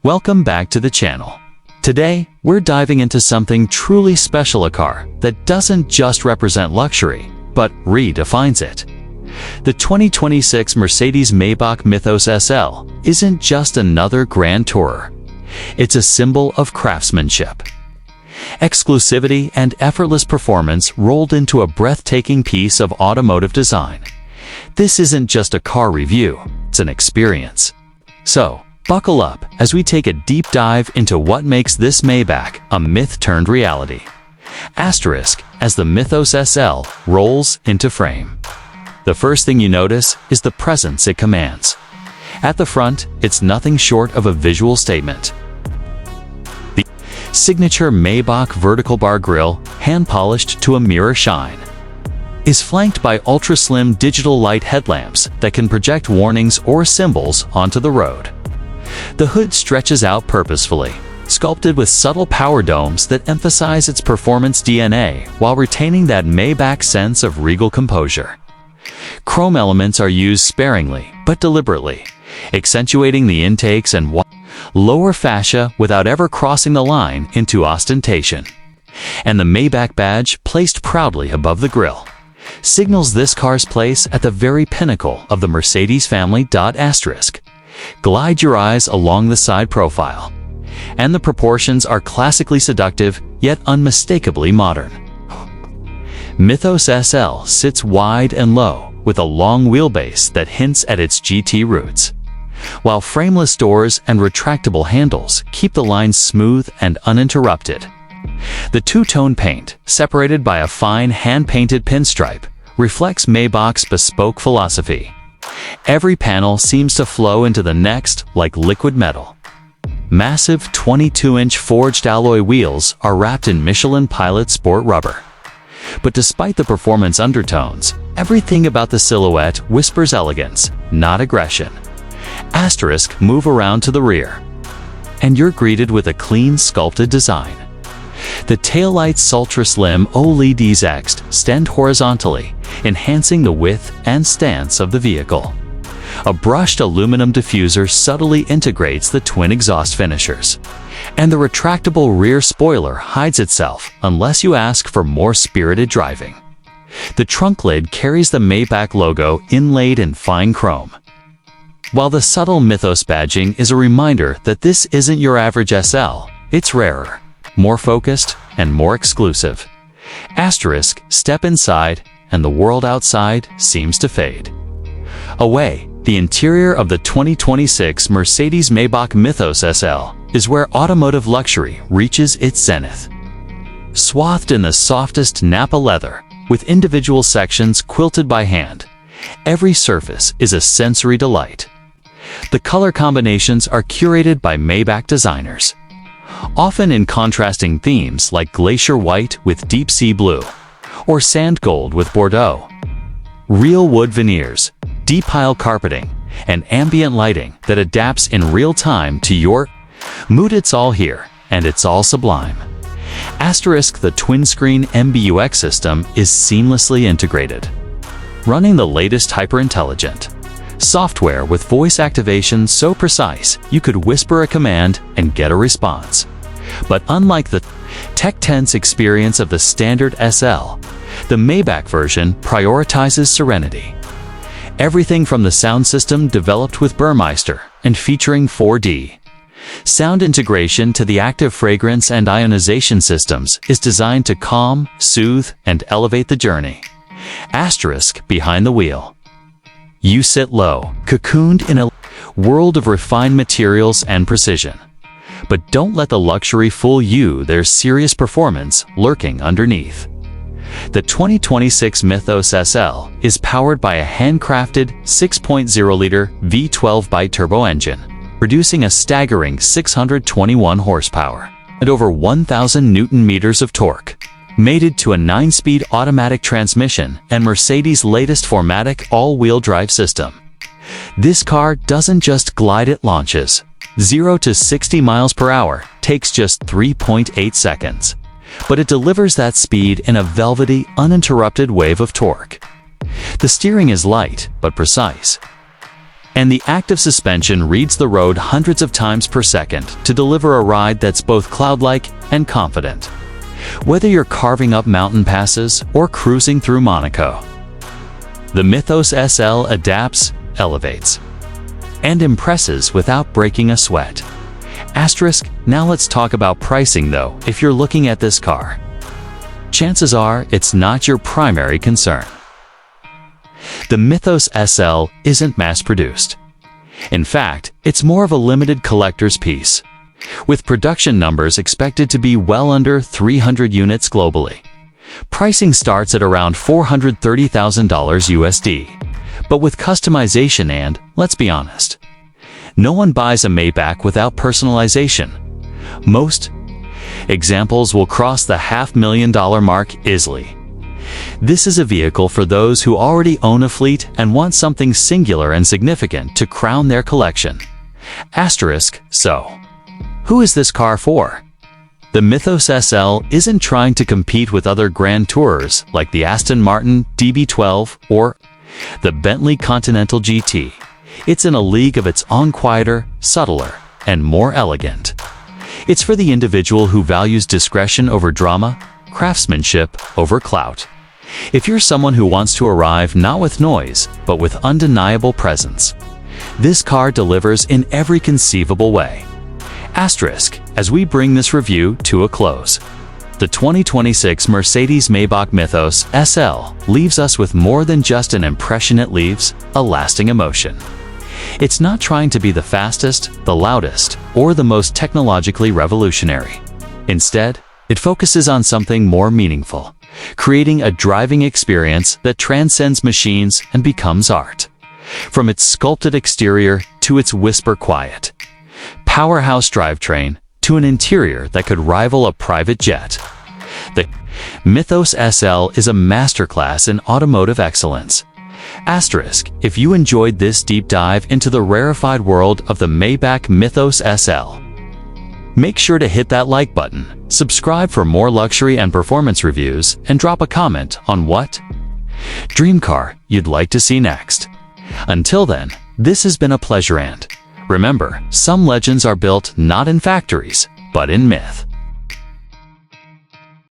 Welcome back to the channel. Today, we're diving into something truly special, a car that doesn't just represent luxury, but redefines it. The 2026 Mercedes-Maybach Mythos SL isn't just another grand tourer. It's a symbol of craftsmanship, exclusivity, and effortless performance rolled into a breathtaking piece of automotive design. This isn't just a car review, it's an experience. So, buckle up as we take a deep dive into what makes this Maybach a myth turned reality. Asterisk as the Mythos SL rolls into frame. The first thing you notice is the presence it commands. At the front, it's nothing short of a visual statement. The signature Maybach vertical bar grille, hand-polished to a mirror shine, is flanked by ultra-slim digital light headlamps that can project warnings or symbols onto the road. The hood stretches out purposefully, sculpted with subtle power domes that emphasize its performance DNA while retaining that Maybach sense of regal composure. Chrome elements are used sparingly but deliberately, accentuating the intakes and lower fascia without ever crossing the line into ostentation. And the Maybach badge, placed proudly above the grille, signals this car's place at the very pinnacle of the Mercedes family. Asterisk. Glide your eyes along the side profile, and the proportions are classically seductive yet unmistakably modern. Mythos SL sits wide and low with a long wheelbase that hints at its GT roots, while frameless doors and retractable handles keep the lines smooth and uninterrupted. The two-tone paint, separated by a fine hand-painted pinstripe, reflects Maybach's bespoke philosophy. Every panel seems to flow into the next like liquid metal. Massive 22-inch forged alloy wheels are wrapped in Michelin Pilot sport rubber. But despite the performance undertones, everything about the silhouette whispers elegance, not aggression. Asterisk move around to the rear, and you're greeted with a clean, sculpted design. The taillights' ultra-slim OLEDs extend horizontally, enhancing the width and stance of the vehicle. A brushed aluminum diffuser subtly integrates the twin exhaust finishers, and the retractable rear spoiler hides itself unless you ask for more spirited driving. The trunk lid carries the Maybach logo inlaid in fine chrome, while the subtle Mythos badging is a reminder that this isn't your average SL, it's rarer, more focused, and more exclusive. Asterisk, step inside, and the world outside seems to fade away. The interior of the 2026 Mercedes-Maybach Mythos SL is where automotive luxury reaches its zenith. Swathed in the softest Napa leather, with individual sections quilted by hand, every surface is a sensory delight. The color combinations are curated by Maybach designers, often in contrasting themes like glacier white with deep sea blue, or sand gold with Bordeaux. Real wood veneers, deep pile carpeting, and ambient lighting that adapts in real time to your mood. It's all here, and it's all sublime. Asterisk the twin-screen MBUX system is seamlessly integrated, running the latest hyper-intelligent software with voice activation so precise you could whisper a command and get a response. But unlike the tech-tense experience of the standard SL, the Maybach version prioritizes serenity. Everything from the sound system developed with Burmeister and featuring 4D sound integration to the active fragrance and ionization systems is designed to calm, soothe, and elevate the journey. Asterisk behind the wheel, you sit low, cocooned in a world of refined materials and precision. But don't let the luxury fool you, there's serious performance lurking underneath. The 2026 Mythos SL is powered by a handcrafted 6.0-liter V12 bi-turbo engine, producing a staggering 621 horsepower and over 1,000 Newton-meters of torque. Mated to a 9-speed automatic transmission and Mercedes' latest 4MATIC all-wheel drive system, this car doesn't just glide, it launches. 0 to 60 miles per hour takes just 3.8 seconds. But it delivers that speed in a velvety, uninterrupted wave of torque. The steering is light but precise, And the active suspension reads the road hundreds of times per second to deliver a ride that's both cloud-like and confident. Whether you're carving up mountain passes or cruising through Monaco, the Mythos SL adapts, elevates, and impresses without breaking a sweat. Asterisk, now let's talk about pricing though. If you're looking at this car, chances are it's not your primary concern. The Mythos SL isn't mass-produced. In fact, it's more of a limited collector's piece, with production numbers expected to be well under 300 units globally. Pricing starts at around $430,000 USD. But with customization and, let's be honest, no one buys a Maybach without personalization. Most examples will cross the $500,000 mark easily. This is a vehicle for those who already own a fleet and want something singular and significant to crown their collection. Asterisk, so, who is this car for? The Mythos SL isn't trying to compete with other grand tourers like the Aston Martin DB12 or the Bentley Continental GT. It's in a league of its own, quieter, subtler, and more elegant. It's for the individual who values discretion over drama, craftsmanship over clout. If you're someone who wants to arrive not with noise, but with undeniable presence, this car delivers in every conceivable way. Asterisk, as we bring this review to a close, the 2026 Mercedes-Maybach Mythos SL leaves us with more than just an impression. It leaves a lasting emotion. It's not trying to be the fastest, the loudest, or the most technologically revolutionary. Instead, it focuses on something more meaningful, creating a driving experience that transcends machines and becomes art. From its sculpted exterior to its whisper quiet powerhouse drivetrain to an interior that could rival a private jet, the Mythos SL is a masterclass in automotive excellence. Asterisk, if you enjoyed this deep dive into the rarefied world of the Maybach Mythos SL, make sure to hit that like button, subscribe for more luxury and performance reviews, and drop a comment on what dream car you'd like to see next. Until then, this has been a pleasure, and remember, some legends are built not in factories, but in myth.